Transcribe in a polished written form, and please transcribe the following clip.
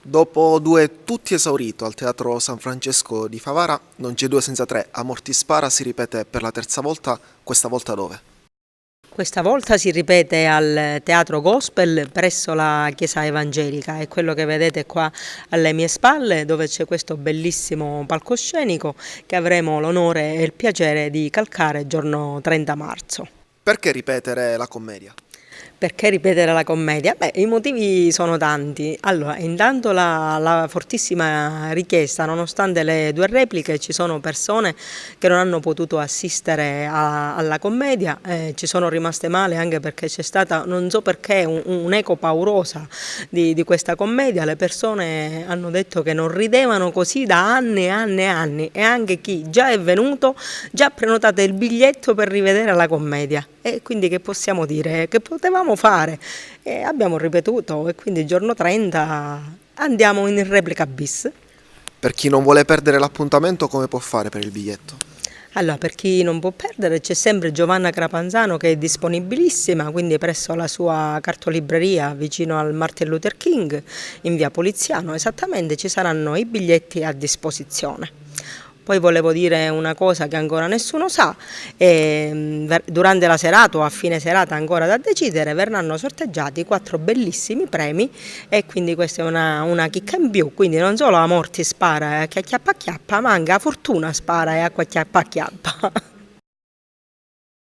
Dopo due tutti esaurito al Teatro San Francesco di Favara, non c'è due senza tre, a morti spara si ripete per la terza volta, questa volta dove? Questa volta si ripete al Teatro Gospel presso la Chiesa Evangelica, è quello che vedete qua alle mie spalle, dove c'è questo bellissimo palcoscenico che avremo l'onore e il piacere di calcare giorno 30 marzo. Perché ripetere la commedia? Perché ripetere la commedia? Beh, i motivi sono tanti. Allora, intanto la fortissima richiesta, nonostante le due repliche, ci sono persone che non hanno potuto assistere alla commedia, ci sono rimaste male anche perché c'è stata, non so perché, un'eco paurosa di questa commedia. Le persone hanno detto che non ridevano così da anni e anni e anni, e anche chi già è venuto già ha prenotato il biglietto per rivedere la commedia. E quindi che possiamo dire? Che potevamo fare? E abbiamo ripetuto, e quindi il giorno 30 andiamo in replica bis. Per chi non vuole perdere l'appuntamento, come può fare per il biglietto? Allora, per chi non può perdere, c'è sempre Giovanna Crapanzano che è disponibilissima, quindi presso la sua cartolibreria vicino al Martin Luther King in via Poliziano, esattamente ci saranno i biglietti a disposizione. Poi volevo dire una cosa che ancora nessuno sa: durante la serata o a fine serata, ancora da decidere, verranno sorteggiati 4 bellissimi premi, e quindi questa è una chicca in più, quindi non solo a morti spara e a chi acchiappa acchiappa, ma anche a fortuna spara e acqua acchiappa acchiappa.